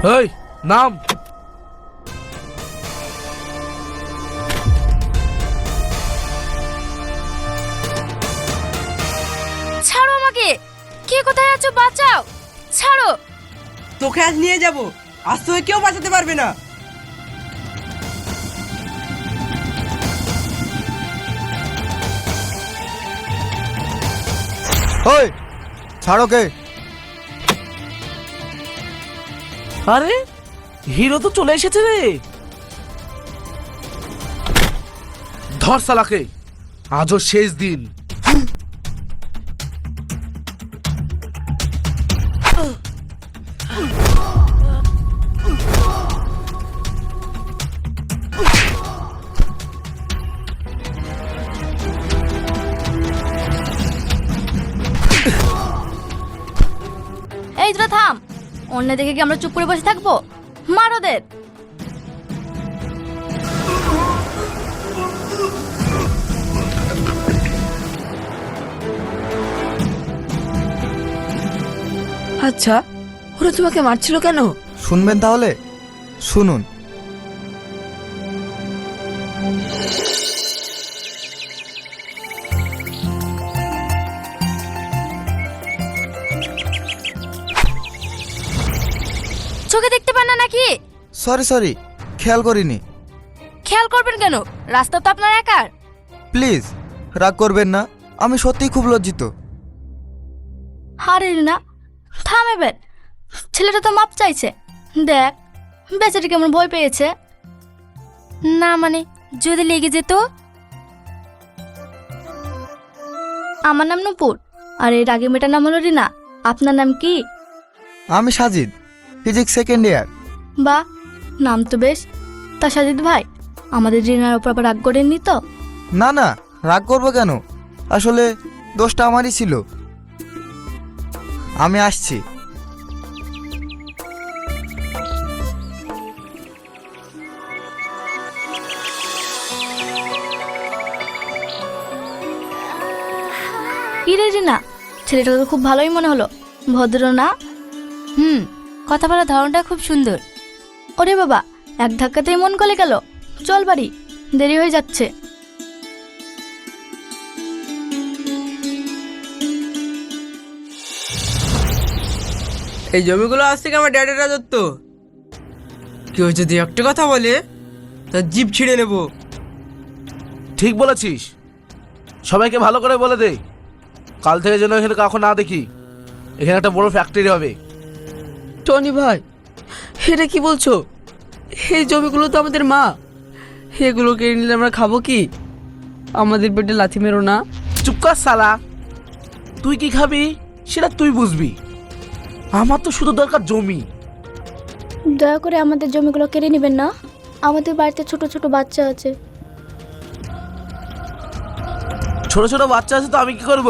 এই নাম। ছাড়ো আমাকে, কে কোথায় আছো? বাঁচাও, ছাড়ো। তোকে আজ নিয়ে যাব, আজ তোকে কেউ বাঁচাতে পারবে না। ওই ছাড়ো কে? আরে হিরো তো চলে এসেছে রে। ধর শালাকে, আজও শেষ দিন। এই তোরা থাম, অন্য দেখে কি আমরা চুপ করে বসে থাকবো? মার ওদের। আচ্ছা, ওরা তোমাকে মারছিল কেন? শুনবেন তাহলে? শুনুন। চোখে দেখতে পান না নাকি? সরি সরি, খেয়াল করিনি। খেয়াল করবেন কেন? রাস্তা তো আপনার একার। প্লিজ রাগ করবেন না, আমি সত্যিই খুব লজ্জিত। হারে না, থাম এবার। ছেলেটা তো মাপ চাইছে। দেখ বেচারি কেমন ভয় পেয়েছে। না মানে যদি লেগে যেত। আমার নাম নূপুর, আর এর আগে মেয়েটার নাম হলো রিনা। আপনার নাম কি? আমি সাজিদ, ফিজিক্স সেকেন্ড ইয়ার। বাহ, নাম তো বেশ। তা সাজিদ ভাই, আমাদের রিনার ওপর আবার রাগ করেননি তো? না না, রাগ করবো কেন? আসলে দোষটা আমারই ছিল। আমি আসছি। ইরে রিনা, ছেলেটা তো খুব ভালোই মনে হলো। ভদ্র না? কথা বলার ধরনটা খুব সুন্দর। ওরে বাবা, এক ধাক্কাতেই মন গলে গেল। চল বাড়ি, দেরি হয়ে যাচ্ছে। এই জমিগুলো আজ থেকে আমার ড্যাডের রাজত্ব। কেউ যদি একটা কথা বলে তার জিভ ছিঁড়ে নেব। ঠিক বলেছিস, সবাইকে ভালো করে বলে দে, কাল থেকে যেন এখানে কাউকে না দেখি। এখানে একটা বড় ফ্যাক্টরি হবে। টনি ভাই, এটা কি বলছো? এই জমিগুলো তো আমাদের মা। এগুলো কেড়ে নিলে আমরা খাবো কি? আমাদের পেটে লাথি মেরো না। চুপ কর শালা, তুই কি খাবি সেটা তুই বুঝবি। আমার তো শুধু দরকার জমি। দয়া করে আমাদের জমিগুলো কেড়ে নেবেন না, আমাদের বাড়িতে ছোট ছোট বাচ্চা আছে। ছোট ছোট বাচ্চা আছে তো আমি কি করব?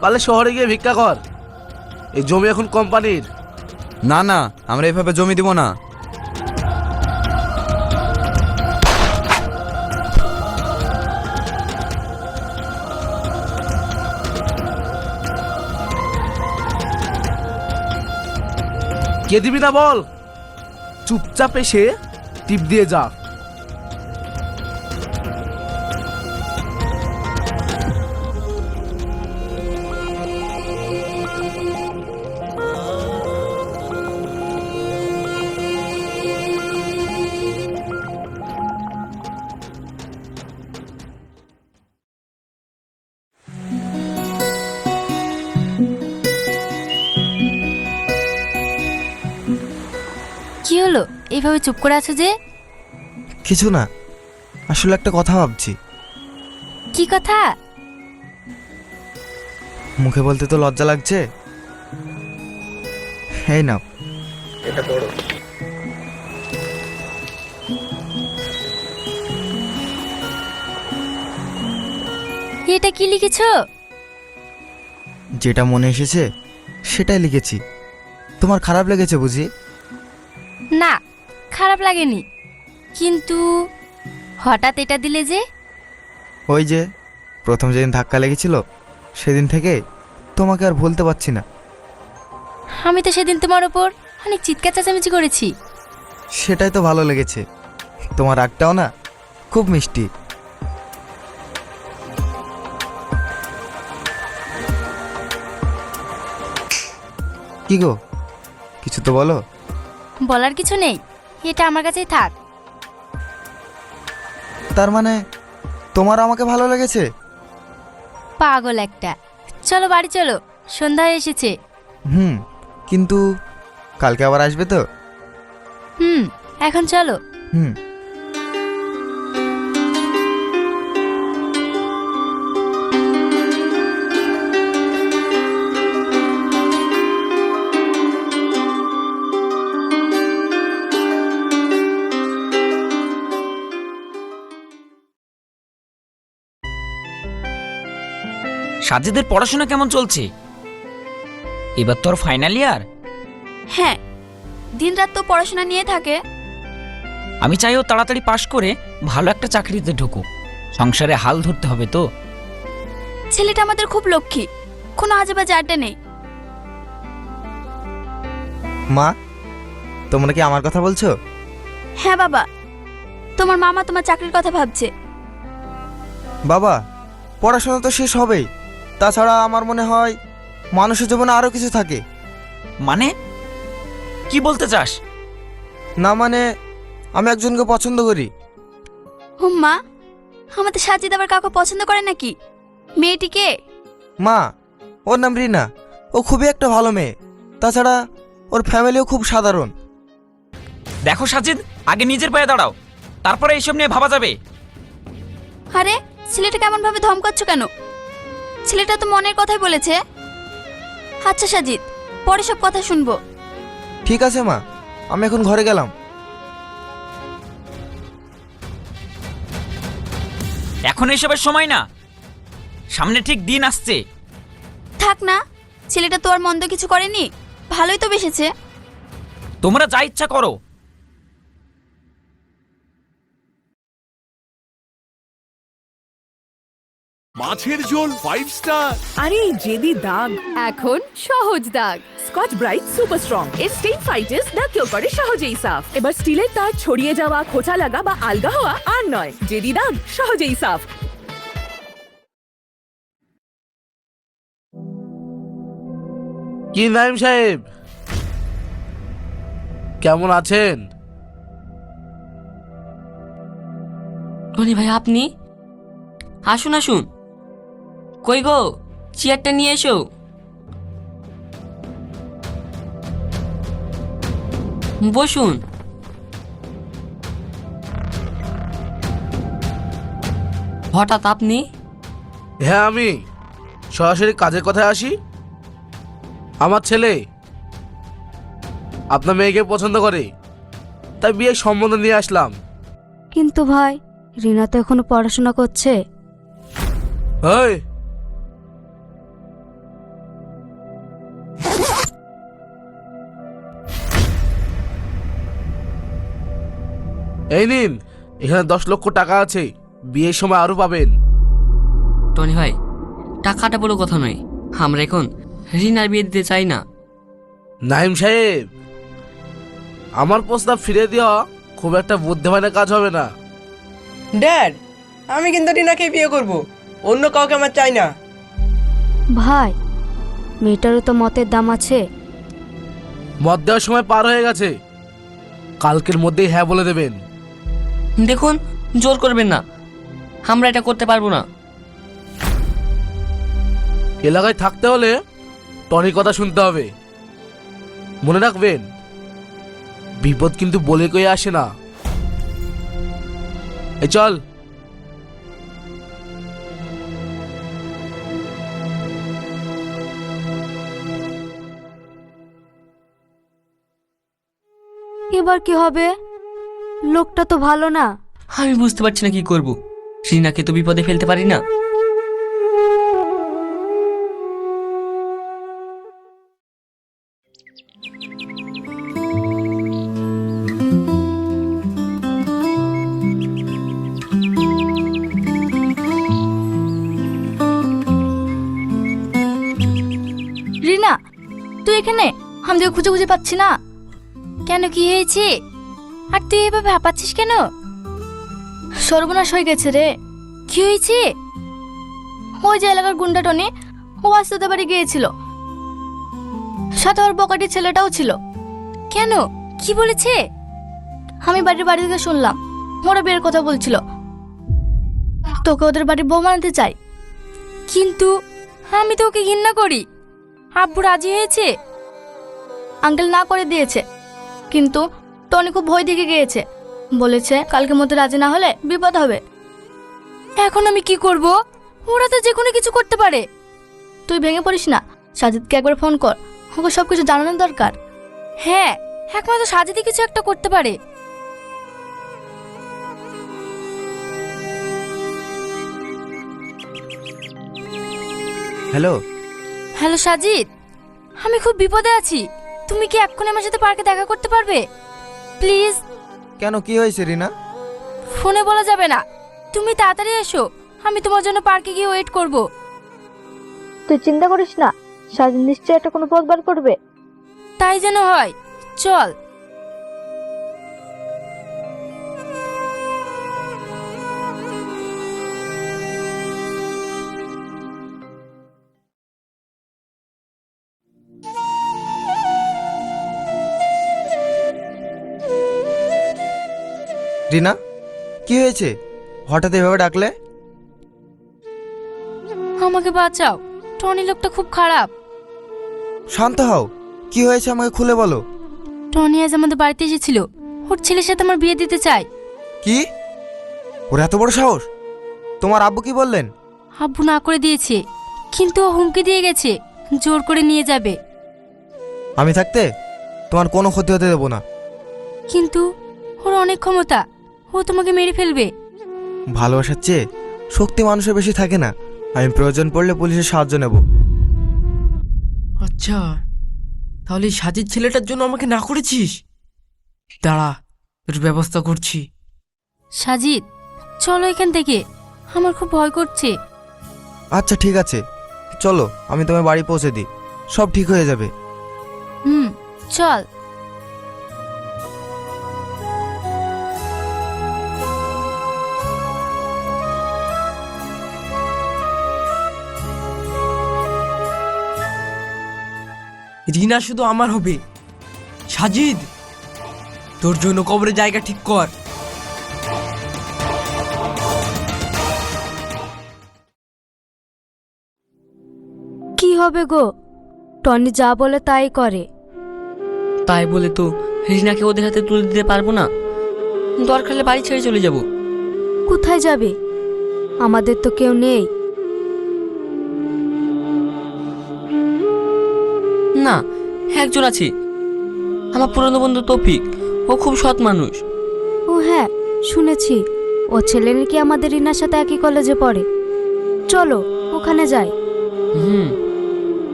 পারলে শহরে গিয়ে ভিক্ষা কর। এই জমি এখন কোম্পানির। না না, আমরা এভাবে জমি দিব না। কে দিবি না বল? চুপচাপ এসে টিপ দিয়ে যা। কি হলো, এইভাবে চুপ করে আছো যে? কিছু না, আসলে একটা কথা ভাবছি। কি কথা? মুখে বলতে তো লজ্জা লাগছে। এই নাও, এটা পড়ো। এটা কি লিখেছো? যেটা মনে এসেছে সেটাই লিখেছি। তোমার খারাপ লেগেছে বুঝি? না, খারাপ লাগেনি, কিন্তু হঠাৎ এটা দিলে যে? ওই যে প্রথম যেদিন ধাক্কা লেগেছিল সেদিন থেকে তোমাকে আর ভুলতে পারছি না। আমি তো সেদিন তোমার উপর অনেক চিৎকার চেঁচামেচি করেছি। সেটাই তো ভালো লেগেছে, তোমার রাগটাও না খুব মিষ্টি। কি গো, কিছু তো বলো। বলার কিছু নেই, এটা আমার কাছেই থাক। তার মানে তোমার আমাকে ভালো লেগেছে? পাগল একটা। চলো বাড়ি চলো, সন্ধ্যা হয়ে এসেছে। কিন্তু কালকে আবার আসবে তো? এখন চলো। হুম। সাজিদের পড়াশোনা কেমন চলছে? এবার তোর ফাইনাল ইয়ার। হ্যাঁ, দিনরাত তো পড়াশোনা নিয়ে থাকে। আমি চাই ও তাড়াতাড়ি পাশ করে ভালো একটা চাকরিতে ঢুকুক, সংসারে হাল ধরতে হবে তো। ছেলেটা আমাদের খুব লক্ষ্মী, কোনো আজে বাজে আড্ডা নেই। মা, তোমরা কি আমার কথা বলছো? হ্যাঁ বাবা, তোমার মামা তোমার চাকরির কথা ভাবছে। বাবা, পড়াশোনা তো শেষ হবেই, তাছাড়া আমার মনে হয় মানুষের জীবনে আরো কিছু থাকে। মানে কি বলতে চাস? না মানে আমি একজনকে পছন্দ করি। মা, আমাদের সাজিদ আবার কাউকে পছন্দ করে নাকি? মেয়েটিকে? মা, ওর নাম রিনা, ও খুবই একটা ভালো মেয়ে, তাছাড়া ওর ফ্যামিলিও খুব সাধারণ। দেখো সাজিদ, আগে নিজের পায়ে দাঁড়াও, তারপরে এইসব নিয়ে ভাবা যাবে। আরে ছেলেটা কেমন ভাবে ধমকাচ্ছ কেন? ছেলেটা তো মনের কথাই বলেছে। আচ্ছা সাজিদ, পরে সব কথা শুনবো। ঠিক আছে মা, আমি এখন ঘরে গেলাম। এখন এইসবের সময় না, সামনে ঠিক দিন আসছে। থাক না, ছেলেটা তো আর মন্দ কিছু করেনি, ভালোই তো বেসেছে। তোমরা যা ইচ্ছা করো। মাছের ঝোল 5 স্টার। আরে জেদি দাগ এখন সহজ দাগ। স্কচ ব্রাইট সুপার স্ট্রং এর স্টেইন ফাইটার্স দাগ কেউ করে সহজেই সাফ। এবার স্টিলের তার ছড়িয়ে যাওয়া, খোঁচা লাগা বা আলগা হওয়া আর নয়। জেদি দাগ সহজেই সাফ। কি নাইম সাহেব, কেমন আছেন? টনি ভাই, আপনি আসুন আসুন। কই গো, চেয়ারটা নিয়ে এসো। বসুন। হঠাৎ আপনি? হ্যাঁ, আমি সরাসরি কাজের কথায় আসি। আমার ছেলে আপনার মেয়েকে পছন্দ করে, তাই বিয়ের সম্বন্ধ নিয়ে আসলাম। কিন্তু ভাই, রিনা তো এখনো পড়াশোনা করছে। ওই, এই নিন, এখানে 10 লক্ষ টাকা আছে, বিয়ের সময় আরো পাবেন। টনি ভাই, টাকাটা বড় কথা নয়, আমরা এখন রিনার বিয়ে দিতে চাই না। নাইম সাহেব, আমার প্রস্তাব ফিরে দেওয়া খুব একটা বুদ্ধিমানের কাজ হবে না। ড্যাড, আমি কিন্তু রিনাকে বিয়ে করব, অন্য কাউকে আমার চাই না। ভাই, মেয়েটারও তো মতের দাম আছে। মত দেওয়ার সময় পার হয়ে গেছে, কালকের মধ্যেই হ্যাঁ বলে দেবেন। দেখুন, জোর করবেন না, আমরা এটা করতে পারবো না। এলাকায় থাকতে হলে টনির কথা শুনতে হবে। মনে রাখবেন, বিপদ কিন্তু বলে কয়ে আসে না। এই চল। এবার কি হবে? লোকটা তো ভালো না। আমি বুঝতে পারছি না কি করব। রিনাকে তো বিপদে ফেলতে পারি না। রিনা, তুই এখানে? আমি তোকে খুঁজে খুঁজে পাচ্ছি না। কেন কি হয়েছে? আর তুই এভাবে হাঁপাচ্ছিস কেন? সর্বনাশ হয়ে গেছে রে। কি হয়েছে? ওই যে এলাকার গুন্ডা টনি, ও আজ তোদের বাড়ি গিয়েছিল, সাথে ওর বকাটি ছেলেটাও ছিল। কেন, কি বলেছে? আমি বাড়ি থেকে শুনলাম ওরা বিয়ের কথা বলছিল, তোকে ওদের বাড়ির বউ বানাতে চাই। কিন্তু আমি তো ওকে ঘৃণা করি। আব্বু রাজি হয়েছে, আঙ্কেল না করে দিয়েছে, কিন্তু টনি খুব ভয় দিকে গিয়েছে, বলেছে কালকের মধ্যে রাজি না হলে বিপদ হবে। এখন আমি কি করব? ওরা তো যে কোনো কিছু করতে পারে। তুই ভেঙে পড়িস না, সাজিদকে একবার ফোন কর, ওকে সব কিছু জানানোর দরকার। হ্যাঁ, একমাত্র সাজিদই কিছু একটা করতে পারে। হ্যালো। হ্যালো সাজিদ, আমি খুব বিপদে আছি, তুমি কি এক্ষুনি আমার সাথে পার্কে দেখা করতে পারবে প্লিজ? কেন, কি হয়েছে রিনা? ফোনে বলা যাবে না, তুমি তাড়াতাড়ি এসো, আমি তোমার জন্য পার্কে গিয়ে ওয়েট করব। তুই চিন্তা করিস না, সাজিদ নিশ্চয়ই একটা কোনো পথ বার করবে। তাই যেন হয়, চল। রিনা, কি হয়েছে? হঠাৎ এভাবে ডাকলে? আমাকে বাঁচাও, টনি লোকটা খুব খারাপ। শান্ত হও, কি হয়েছে আমাকে খুলে বলো। টনি আজ আমাদের বাড়িতে এসেছিল, ওর ছেলের সাথে আমার বিয়ে দিতে চাই। কি? ওর এত বড় সাহস? তোমার আব্বু কি বললেন? আব্বু না করে দিয়েছে, কিন্তু ও হুমকি দিয়ে গেছে জোর করে নিয়ে যাবে। আমি থাকতে তোমার কোনো ক্ষতি হতে দেবো না। কিন্তু ওর অনেক ক্ষমতা, ও তোমাকে মেরে ফেলবে। ভালোবাসার চেয়ে শক্তি মানুষের বেশি থাকে না। আমি প্রয়োজন পড়লে পুলিশের সাহায্য নেব। আচ্ছা, তাহলে এই সাজিদ ছেলেটার জন্য আমাকে না করেছিস? দাঁড়া, এর ব্যবস্থা করছি। সাজিদ, চলো এখান থেকে, আমার খুব ভয় করছে। আচ্ছা ঠিক আছে, চলো আমি তোমার বাড়ি পৌঁছে দিই, সব ঠিক হয়ে যাবে। চল। রিনা শুধু আমার হবে। সাজিদ, তোর জন্য কবরে জায়গা ঠিক কর। কি হবে গো? টনি যা বলে তাই করে। তাই বলে তো রিনাকে ওদের হাতে তুলে দিতে পারবো না। দরকার হলে বাড়ি ছেড়ে চলে যাব। কোথায় যাবে? আমাদের তো কেউ নেই। না, একজন আছে, আমার পুরনো বন্ধু তৌফিক। ও খুব সৎ মানুষ। ও হ্যাঁ, শুনেছি ও ছেলে নাকি আমাদের রিনার সাথে একই কলেজে পড়ে। চলো ওখানে যাই।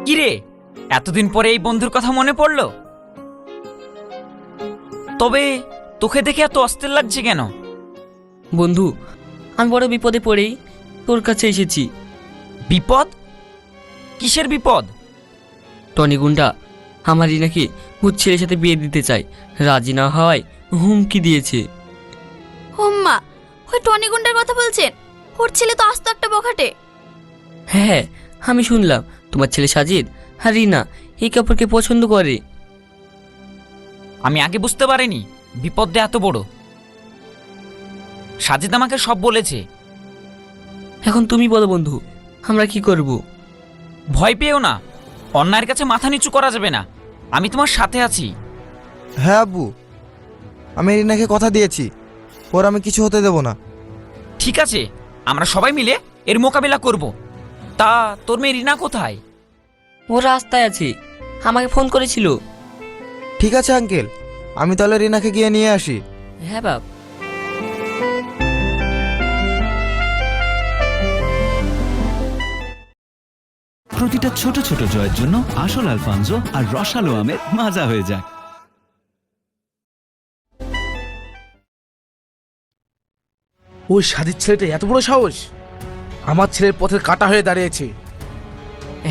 কিরে, এতদিন পরে এই বন্ধুর কথা মনে পড়লো? তবে তোকে দেখে এত অস্থির লাগছে কেন? বন্ধু, আমি বড় বিপদে পড়েই তোর কাছে এসেছি। বিপদ? কিসের বিপদ? টনি গুন্ডা আমার রিনাকে ওর ছেলের সাথে বিয়ে দিতে চায়, রাজি না হয় হুমকি দিয়েছে। হোম্মা, ওই টনি গুন্ডার কথা বলছেন? ওর ছেলে তো আস্ত একটা বখাটে। হ্যাঁ, আমি শুনলাম তোমার ছেলে সাজিদ আর রিনা এই কাপড়কে পছন্দ করে। আমি আগে বুঝতে পারিনি বিপদটা এত বড়। সাজিদ আমাকে সব বলেছে। এখন তুমি বলো বন্ধু, আমরা কি করব? ভয় পেও না, অন্যায়ের কাছে মাথা নিচু করা যাবে না। আমি তোমার সাথে আছি। হ্যাঁ আব্বু, আমি রিনাকে কথা দিয়েছি, ওর আমি কিছু হতে দেব না। ঠিক আছে, আমরা সবাই মিলে এর মোকাবিলা করব। তা তোর মেয়ে রিনা কোথায়? ও রাস্তায় আছে, আমাকে ফোন করেছিল। ঠিক আছে আঙ্কেল, আমি তাহলে রিনাকে গিয়ে নিয়ে আসি। হ্যাঁ বাপ। প্রতিটা ছোট ছোট জয়ের জন্য আসল আলফানজো আর রসালো আমের মাজা হয়ে যাক। ওই সাজিদ ছেলেটা এত বড় সাহস, আমার ছেলের পথের কাঁটা হয়ে দাঁড়িয়েছে।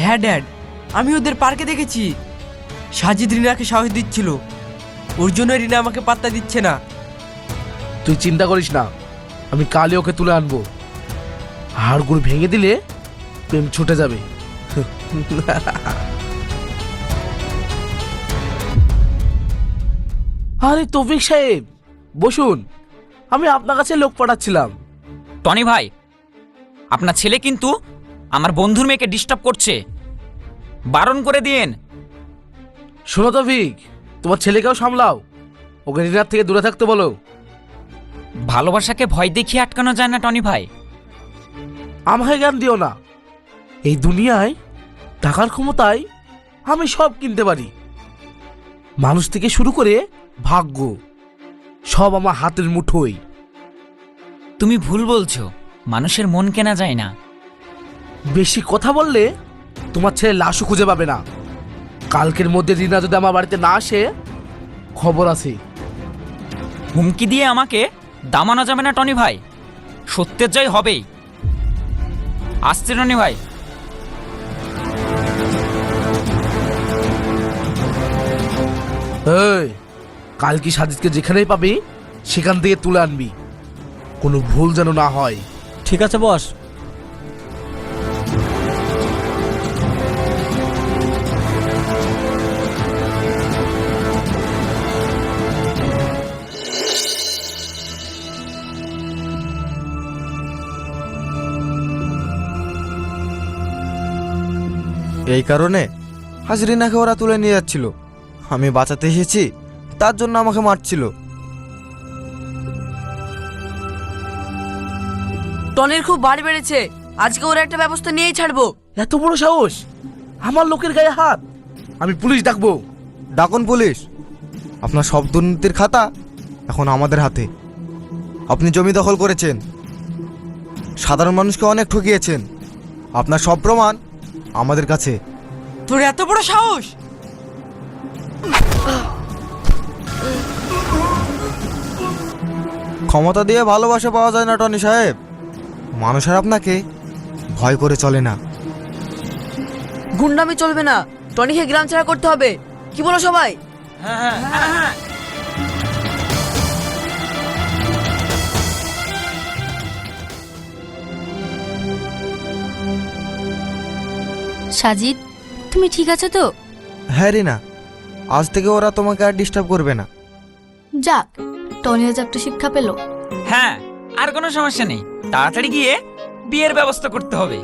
হ্যাঁ ড্যাড, আমি ওদের পার্কে দেখেছি সাজিদ রিনাকে সাহস দিচ্ছিল, ওর জন্য রিনা আমাকে পাত্তা দিচ্ছে না। তুই চিন্তা করিস না, আমি কালই ওকে তুলে আনবো। হাড়গুড় ভেঙে দিলে প্রেম ছুটে যাবে। আরে তৌফিক সাহেব, বসুন। আমি আপনার কাছে লোক পাঠাচ্ছিলাম। টনি ভাই, আপনার ছেলে কিন্তু আমার বন্ধুর মেয়েকে ডিস্টার্ব করছে, বারণ করে দিন। শোনো তৌফিক, তোমার ছেলেকেও সামলাও, ওকে রিনার থেকে দূরে থাকতে বলো। ভালোবাসাকে ভয় দেখিয়ে আটকানো যায় না টনি ভাই। আমাকে জ্ঞান দিও না। এই দুনিয়ায় টাকার ক্ষমতায় আমি সব কিনতে পারি। মানুষ থেকে শুরু করে ভাগ্য সব আমার হাতের মুঠোয়। তুমি ভুল বলছো, মানুষের মন কেনা যায় না। বেশি কথা বললে তোমার ছেলে লাশও খুঁজে পাবে না। কালকের মধ্যে রিনা যদি আমার বাড়িতে না আসে, খবর আছে। হুমকি দিয়ে আমাকে দামানো যাবে না টনি ভাই, সত্যের জয় হবেই। আসছে টনি ভাই। এই, কাল কি সাজিদকে যেখানেই পাবি সেখান থেকে তুলে আনবি, কোনো ভুল যেন না হয়। ঠিক আছে বস। এই কারণে আজ রিনাকে ওরা তুলে নিয়ে যাচ্ছিল। আমি বাঁচাতে এসেছি, তার জন্য আমাকে মারছিল। টনির খুব বাড়ি বেড়েছে, আজকে ওর একটা ব্যবস্থা নিয়েই ছাড়বো। এত বড় সাহস, আমার লোকের গায়ে হাত! আমি পুলিশ ডাকবো। ডাকুন পুলিশ। আপনার সব দুর্নীতির খাতা এখন আমাদের হাতে। আপনি জমি দখল করেছেন, সাধারণ মানুষকে অনেক ঠকিয়েছেন। আপনার সব প্রমাণ আমাদের কাছে। তোর এত বড় সাহস! ক্ষমতা দিয়ে ভালোবাসা পাওয়া যায় না টনি সাহেব। মানুষের আপনাকে ভয় করে চলে না। গুন্ডামি চলবে না, টনিকে গ্রাম ছাড়া করতে হবে। কি বলো সবাই? সাজিদ, তুমি ঠিক আছো তো? হ্যাঁ রিনা, আজ থেকে ওরা তোমাকে আর ডিস্টার্ব করবে না। যাক, টনি আজ একটা শিক্ষা পেলো। হ্যাঁ, আর কোনো সমস্যা নেই। তাড়াতাড়ি গিয়ে বিয়ের ব্যবস্থা করতে হবে।